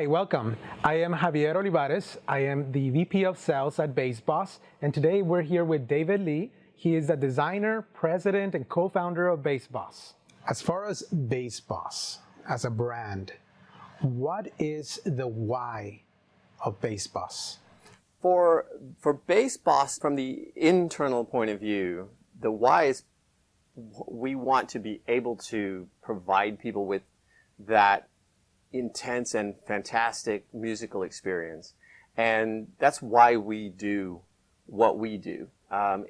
welcome. I am Javier Olivarez. I am the VP of Sales at BASSBOSS, and today we're here with David Lee. He is the designer, president, and co-founder of BASSBOSS. As far as BASSBOSS as a brand, what is the why of BASSBOSS? For BASSBOSS, from the internal point of view, the why is we want to be able to provide people with that intense and fantastic musical experience. And that's why we do what we do.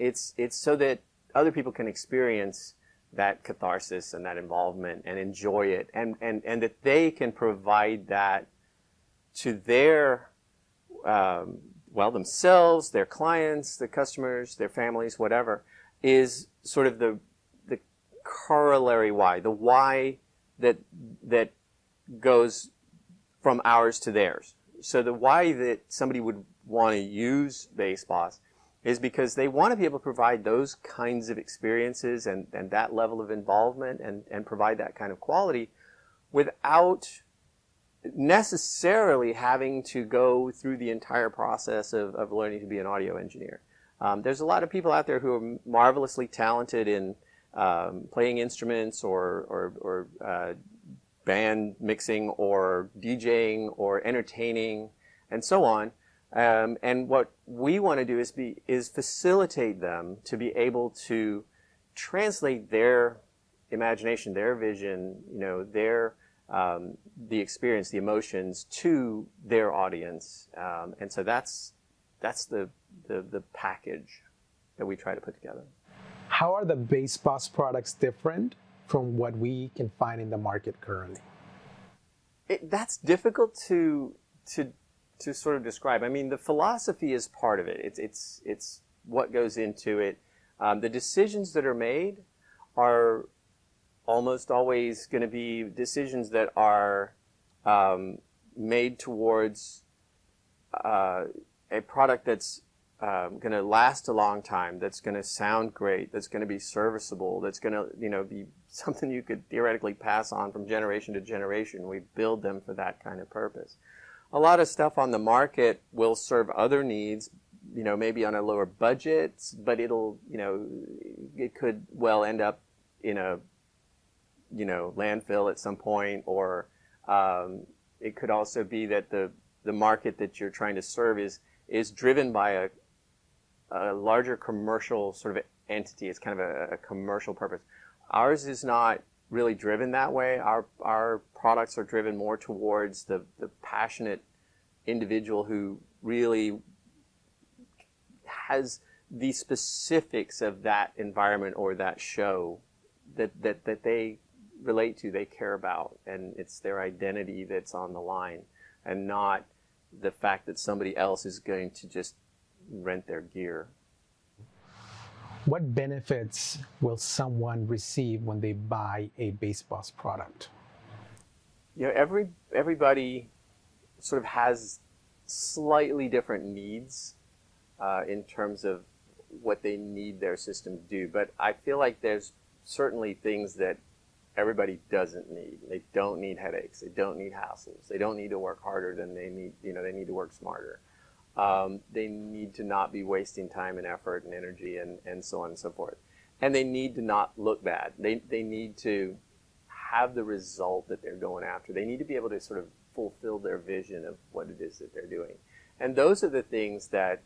It's so that other people can experience that catharsis and that involvement and enjoy it, and that they can provide that to their, themselves, their clients, their customers, their families, whatever, is sort of the corollary why, the why that goes from ours to theirs. So the why that somebody would want to use BASSBOSS is because they want to be able to provide those kinds of experiences and that level of involvement and provide that kind of quality without necessarily having to go through the entire process of learning to be an audio engineer. There's a lot of people out there who are marvelously talented in playing instruments or band mixing or DJing or entertaining and so on. And what we want to do is facilitate them to be able to translate their imagination, their vision, their the experience, the emotions to their audience. And so that's the package that we try to put together. How are the BASSBOSS products different from what we can find in the market currently? That's difficult to sort of describe. I mean, the philosophy is part of it. It's what goes into it. The decisions that are made are almost always going to be decisions that are made towards a product that's going to last a long time, that's going to sound great, that's going to be serviceable, that's going to be something you could theoretically pass on from generation to generation. We build them for that kind of purpose. A lot of stuff on the market will serve other needs, maybe on a lower budget, but it could well end up in a landfill at some point, or it could also be that the market that you're trying to serve is driven by a larger commercial sort of entity. It's kind of a commercial purpose. Ours is not really driven that way. Our products are driven more towards the passionate individual who really has the specifics of that environment or that show that they relate to, they care about, and it's their identity that's on the line, and not the fact that somebody else is going to just rent their gear. What benefits will someone receive when they buy a BASSBOSS product? Everybody sort of has slightly different needs in terms of what they need their system to do. But I feel like there's certainly things that everybody doesn't need. They don't need headaches. They don't need hassles. They don't need to work harder than they need. They need to work smarter. They need to not be wasting time and effort and energy and so on and so forth. And they need to not look bad. They need to have the result that they're going after. They need to be able to sort of fulfill their vision of what it is that they're doing. And those are the things that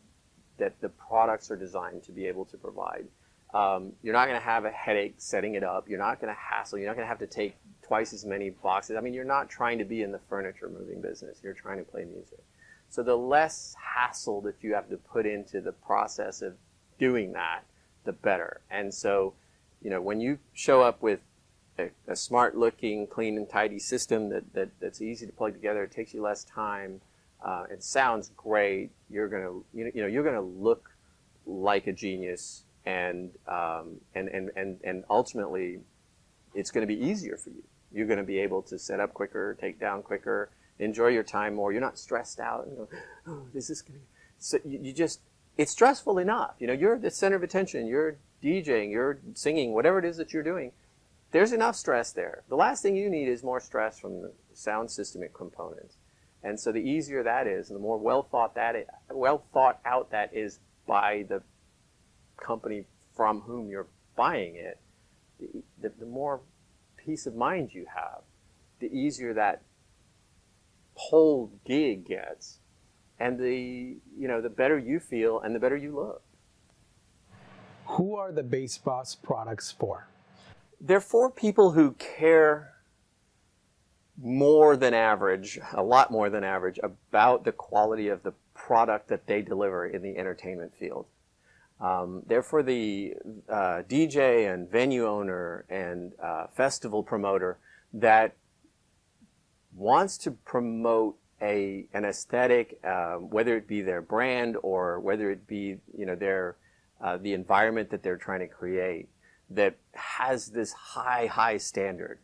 the products are designed to be able to provide. You're not going to have a headache setting it up. You're not going to hassle. You're not going to have to take twice as many boxes. I mean, you're not trying to be in the furniture moving business. You're trying to play music. So the less hassle that you have to put into the process of doing that, the better. And so, when you show up with a smart-looking, clean and tidy system that's easy to plug together, it takes you less time, it sounds great, you're gonna look like a genius, and ultimately, it's going to be easier for you. You're going to be able to set up quicker, take down quicker, enjoy your time more. You're not stressed out and go, oh, is this going to... So you just, it's stressful enough. You're the center of attention. You're DJing, you're singing, whatever it is that you're doing. There's enough stress there. The last thing you need is more stress from the sound system and components. And so the easier that is, and the more well thought out that is by the company from whom you're buying it, the more peace of mind you have, the easier that whole gig gets, and the better you feel and the better you look. Who are the BASSBOSS products for? They're for people who care more than average, a lot more than average, about the quality of the product that they deliver in the entertainment field. They're for the DJ and venue owner and festival promoter that wants to promote an aesthetic, whether it be their brand or whether it be the environment that they're trying to create, that has this high standard,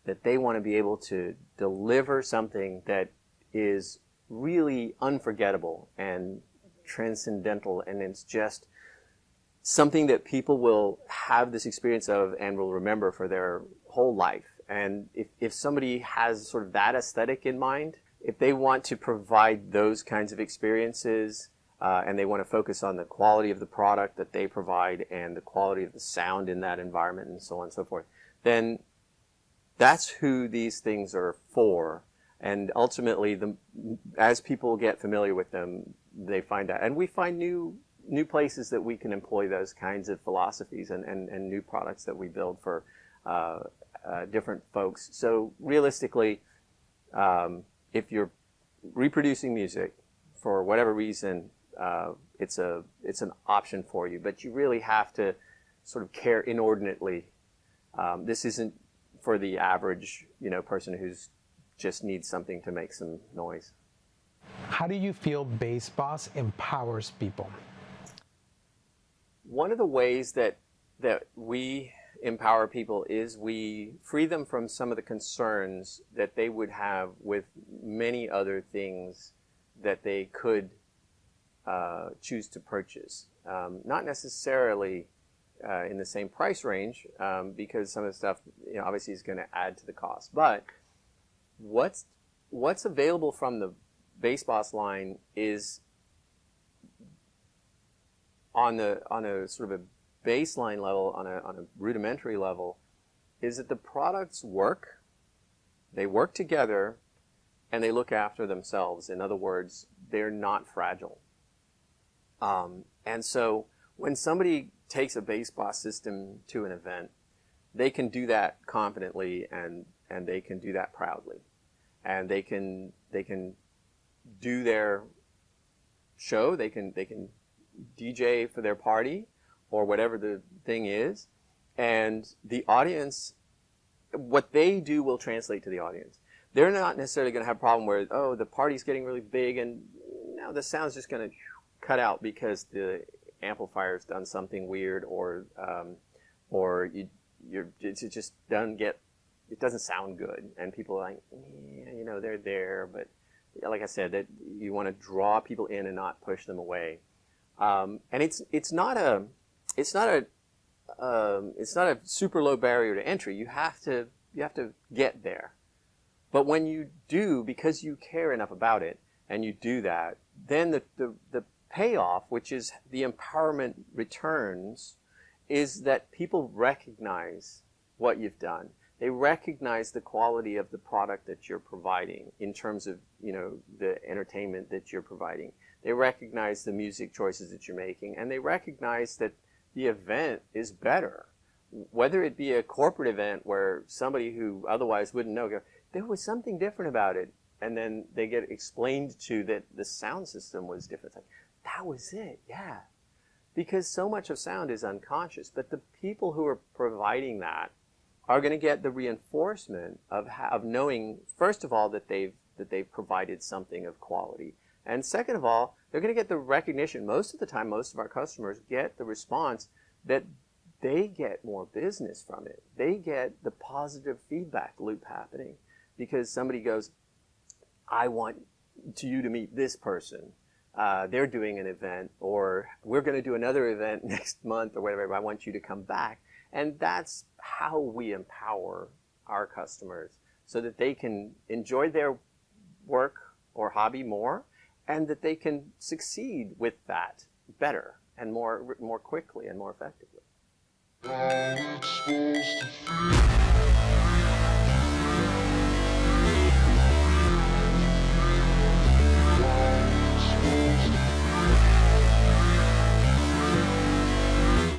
that they want to be able to deliver something that is really unforgettable and transcendental, and it's just something that people will have this experience of and will remember for their whole life. And if somebody has sort of that aesthetic in mind, if they want to provide those kinds of experiences, and they want to focus on the quality of the product that they provide and the quality of the sound in that environment and so on and so forth, then that's who these things are for. And ultimately, as people get familiar with them, they find out. And we find new places that we can employ those kinds of philosophies and new products that we build for different folks. So realistically, if you're reproducing music for whatever reason, it's an option for you, but you really have to sort of care inordinately. This isn't for the average, person who's just needs something to make some noise. How do you feel BASSBOSS empowers people? One of the ways that we empower people is we free them from some of the concerns that they would have with many other things that they could choose to purchase. Not necessarily in the same price range, because some of the stuff, obviously is going to add to the cost. But what's available from the BASSBOSS line is on a sort of a baseline level, on a rudimentary level, is that the products work, they work together, and they look after themselves. In other words, they're not fragile. And so when somebody takes a BASSBOSS system to an event, they can do that confidently and they can do that proudly. And they can do their show, they can DJ for their party or whatever the thing is, and the audience, what they do will translate to the audience. They're not necessarily going to have a problem where, the party's getting really big and now the sound's just going to cut out because the amplifier's done something weird, or it just it doesn't sound good, and people are like, they're there, but like I said, that you want to draw people in and not push them away. And it's not a super low barrier to entry. You have to get there. But when you do, because you care enough about it, and you do that, then the payoff, which is the empowerment returns, is that people recognize what you've done. They recognize the quality of the product that you're providing in terms of, the entertainment that you're providing. They recognize the music choices that you're making, and they recognize that the event is better. Whether it be a corporate event where somebody who otherwise wouldn't know, there was something different about it, and then they get explained to that the sound system was different. It's like, that was it, yeah. Because so much of sound is unconscious, but the people who are providing that are going to get the reinforcement of knowing, first of all, that they've provided something of quality. And second of all, they're going to get the recognition. Most of the time, most of our customers get the response that they get more business from it. They get the positive feedback loop happening because somebody goes, I want you to meet this person. They're doing an event, or we're going to do another event next month or whatever. I want you to come back. And that's how we empower our customers so that they can enjoy their work or hobby more, and that they can succeed with that better and more quickly and more effectively.